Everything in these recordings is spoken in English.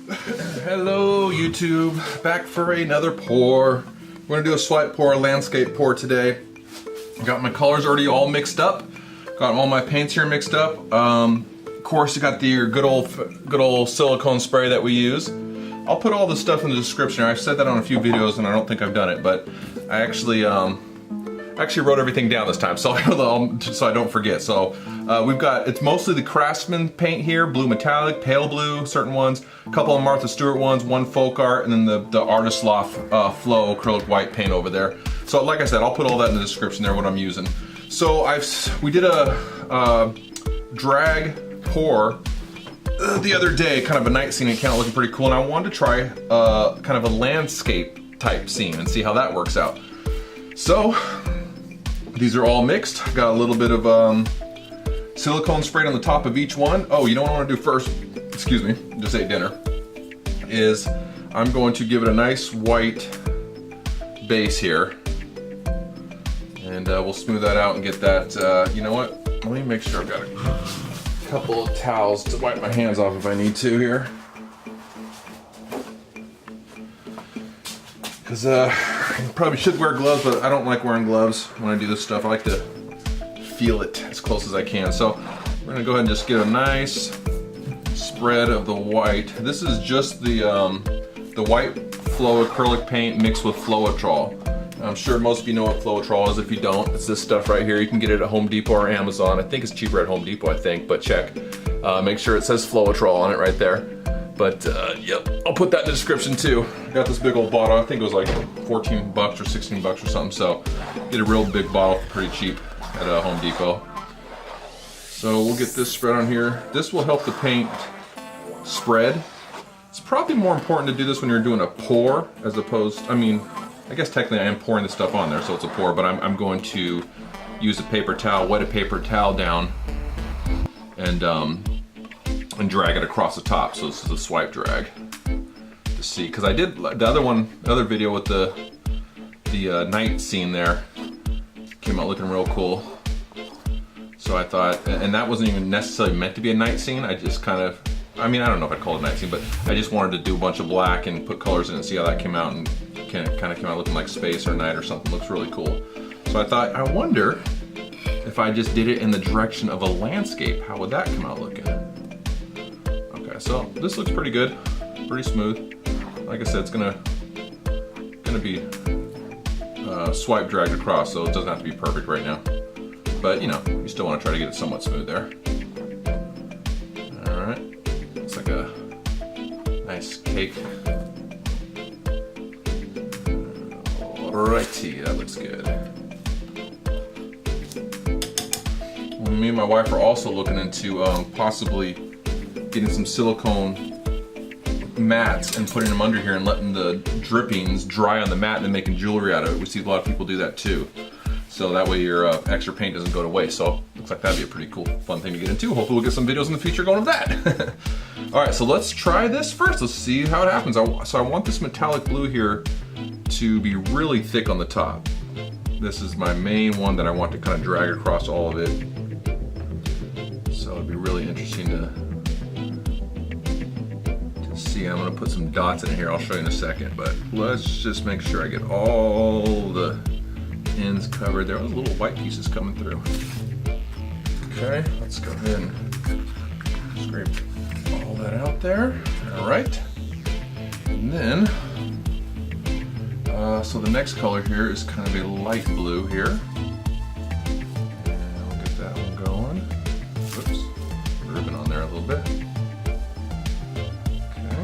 Hello YouTube, back for another pour. We're gonna do a swipe pour, a landscape pour today. Got my colors already all mixed up. Got all my paints here mixed up. Of course, you got the good old silicone spray that we use. I'll put all the stuff in the description. I've said that on a few videos and I don't think I've done it, but I actually wrote everything down this time, so I don't forget. So we've got, it's mostly the Craftsman paint here, blue metallic, pale blue, certain ones, a couple of Martha Stewart ones, one folk art, and then the Artist Loft Flow acrylic white paint over there. So like I said, I'll put all that in the description there, what I'm using. So we did a drag pour the other day, kind of a night scene, and it came out looking pretty cool, and I wanted to try kind of a landscape type scene and see how that works out. So these are all mixed. Got a little bit of silicone sprayed on the top of each one. Oh, you know what I want to do first? Excuse me, just ate dinner. Is I'm going to give it a nice white base here, and we'll smooth that out and get that. You know what? Let me make sure I've got a couple of towels to wipe my hands off if I need to here. Because probably should wear gloves, but I don't like wearing gloves when I do this stuff. I like to feel it as close as I can. So we're gonna go ahead and just get a nice spread of the white. This is just the white flow acrylic paint mixed with Floetrol. I'm sure most of you know what Floetrol is. If you don't, it's this stuff right here. You can get it at Home Depot or Amazon. I think it's cheaper at Home Depot, I think, but check. Make sure it says Floetrol on it right there. But yep, I'll put that in the description too. Got this big old bottle. I think it was like 14 bucks or 16 bucks or something. So get a real big bottle for pretty cheap at Home Depot. So we'll get this spread on here. This will help the paint spread. It's probably more important to do this when you're doing a pour as opposed, I mean, I guess technically I am pouring the stuff on there, so it's a pour, but I'm going to use a paper towel, wet a paper towel down, and drag it across the top. So this is a swipe drag to see, because I did the other video with the night scene there, came out looking real cool. So I thought, and that wasn't even necessarily meant to be a night scene. I just kind of, I mean, I don't know if I'd call it a night scene, but I just wanted to do a bunch of black and put colors in it and see how that came out, and kind of came out looking like space or night or something. Looks really cool. So I thought, I wonder if I just did it in the direction of a landscape, how would that come out looking? Okay, so this looks pretty good, pretty smooth. Like I said, it's gonna be swipe dragged across, so it doesn't have to be perfect right now. But you know, you still want to try to get it somewhat smooth there. All right, it's like a nice cake. Alrighty, that looks good. Me and my wife are also looking into possibly getting some silicone mats and putting them under here and letting the drippings dry on the mat and then making jewelry out of it. We see a lot of people do that too. So that way your extra paint doesn't go to waste. So looks like that'd be a pretty cool, fun thing to get into. Hopefully we'll get some videos in the future going with that. All right, so let's try this first. Let's see how it happens. So I want this metallic blue here to be really thick on the top. This is my main one that I want to kind of drag across all of it. So it'd be really interesting to see. I'm gonna put some dots in here. I'll show you in a second, but let's just make sure I get all the ends covered. There are little white pieces coming through. Okay, let's go ahead and scrape all that out there. All right, and then so the next color here is kind of a light blue here. And I'll get that one going. Whoops, ribbon on there a little bit. Okay.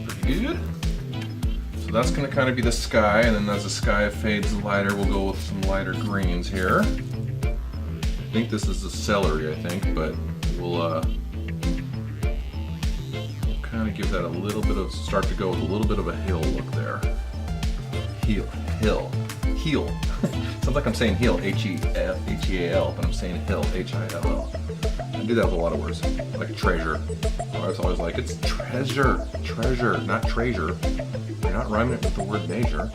That's pretty good. So that's going to kind of be the sky, and then as the sky fades lighter, we'll go with some lighter greens here. I think this is the celery, I think, but we'll kind of give that a little bit of, start to go with a little bit of a hill look there. Heel. Sounds like I'm saying heel, H-E-A-L, but I'm saying hill, H-I-L-L. I do that with a lot of words, like treasure. I was always like, it's treasure, not treasure. You're not rhyming it with the word measure.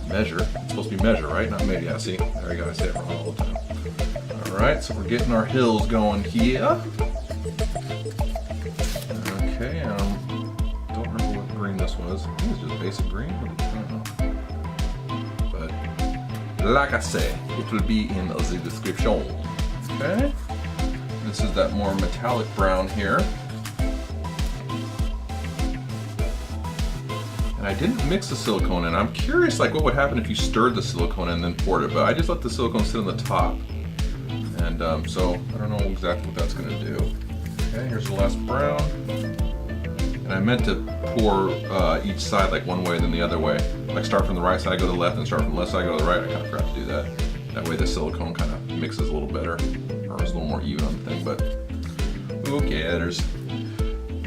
Measure, it's supposed to be measure, right? Not maybe, yeah, see? There you go, I say it wrong all the time. Alright, so we're getting our hills going here. Okay, don't remember what green this was. I think it's just basic green. I don't know. But like I say, it will be in the description. Okay. This is that more metallic brown here. And I didn't mix the silicone in. I'm curious like what would happen if you stirred the silicone in and then poured it, but I just let the silicone sit on the top. And so I don't know exactly what that's gonna do. Okay, here's the last brown. And I meant to pour each side like one way then the other way. Like start from the right side, go to the left, and start from the left side, go to the right. I kind of forgot to do that. That way the silicone kind of mixes a little better, or is a little more even on the thing, but who cares?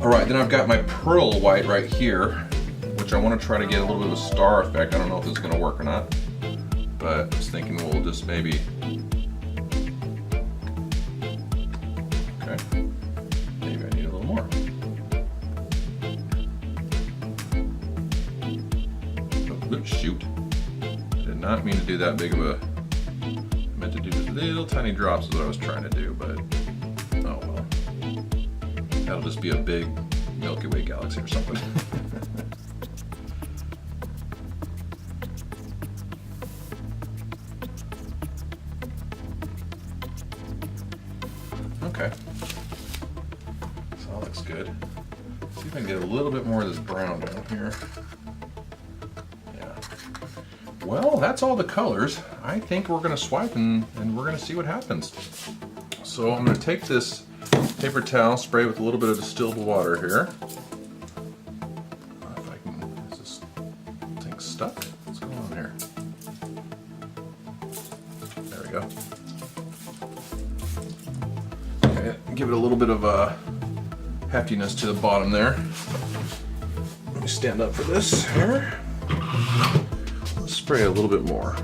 All right, then I've got my pearl white right here, which I want to try to get a little bit of a star effect. I don't know if it's gonna work or not, but I was thinking we'll just maybe, okay, maybe I need a little more. Oh, shoot, I did not mean to do that big of a, I meant to do just little tiny drops is what I was trying to do, but oh well. That'll just be a big Milky Way galaxy or something. Okay, so that looks good. Let's see if I can get a little bit more of this brown down here. Yeah. Well, that's all the colors. I think we're gonna swipe and we're gonna see what happens. So I'm gonna take this paper towel, spray with a little bit of distilled water here. If I can, is this thing stuck? What's going on here? There we go. Okay, give it a little bit of heftiness to the bottom there. Let me stand up for this here. Let's spray a little bit more.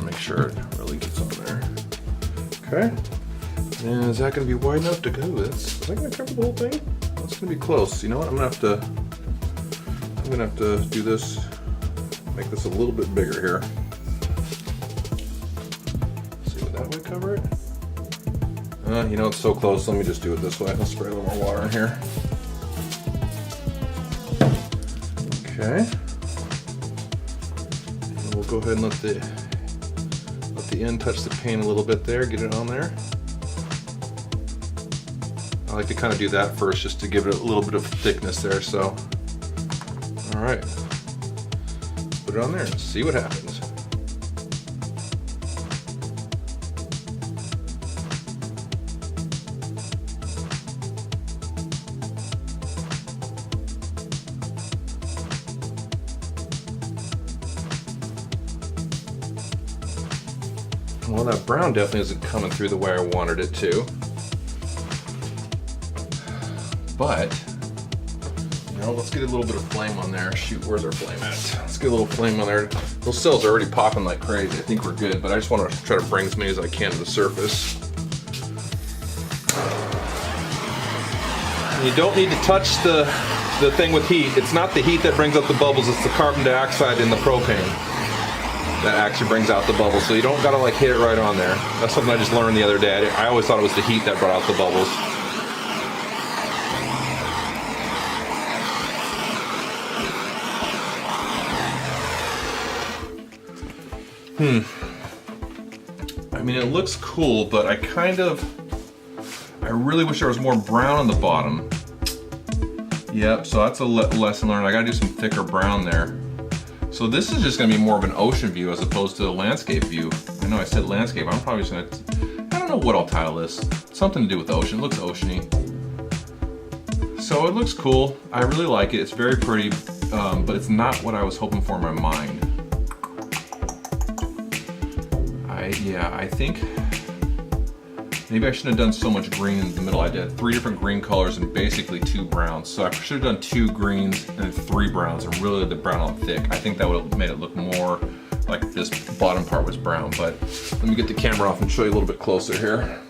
Make sure it really gets on there. Okay. And is that going to be wide enough to go? Is that going to cover the whole thing? That's going to be close. You know what? I'm going to have to do this, make this a little bit bigger here. See, would that way cover it? You know, it's so close. Let me just do it this way. I'll spray a little more water in here. Okay. And we'll go ahead and let the end touch the paint a little bit there. Get it on there. I like to kind of do that first just to give it a little bit of thickness there, so. All right, put it on there and see what happens. Well, that brown definitely isn't coming through the way I wanted it to. But, you know, let's get a little bit of flame on there. Shoot, where's our flame at? Let's get a little flame on there. Those cells are already popping like crazy. I think we're good, but I just want to try to bring as many as I can to the surface. You don't need to touch the thing with heat. It's not the heat that brings out the bubbles, it's the carbon dioxide in the propane that actually brings out the bubbles. So you don't gotta like hit it right on there. That's something I just learned the other day. I always thought it was the heat that brought out the bubbles. I mean, it looks cool, but I really wish there was more brown on the bottom. Yep, so that's a lesson learned. I gotta do some thicker brown there. So this is just gonna be more of an ocean view as opposed to a landscape view. I know I said landscape, I'm probably just gonna, I don't know what I'll title this. Something to do with the ocean, it looks oceany. So it looks cool, I really like it, it's very pretty, but it's not what I was hoping for in my mind. I think maybe I shouldn't have done so much green in the middle. I did 3 different green colors and basically 2 browns. So I should have done 2 greens and 3 browns and really the brown on thick. I think that would have made it look more like this bottom part was brown, but let me get the camera off and show you a little bit closer here.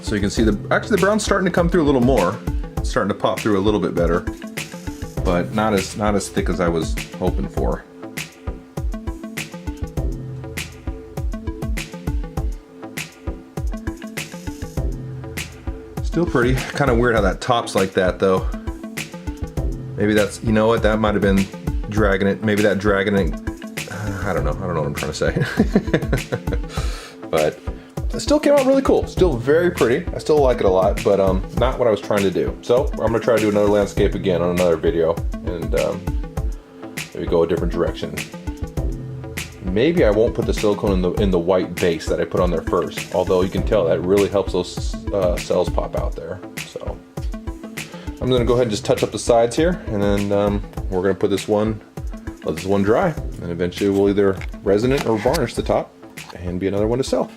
So you can see actually the brown's starting to come through a little more. starting to pop through a little bit better, but not as thick as I was hoping for. Still pretty. Kind of weird how that top's like that though. Maybe that's, you know what, that might have been dragging it. Maybe that dragging it, I don't know what I'm trying to say. But it still came out really cool. Still very pretty. I still like it a lot, but not what I was trying to do. So I'm gonna try to do another landscape again on another video, and maybe go a different direction. Maybe I won't put the silicone in the white base that I put on there first, although you can tell that really helps those cells pop out there. So I'm gonna go ahead and just touch up the sides here, and then we're gonna put this one, let this one dry, and eventually we'll either resin it or varnish the top and be another one to sell.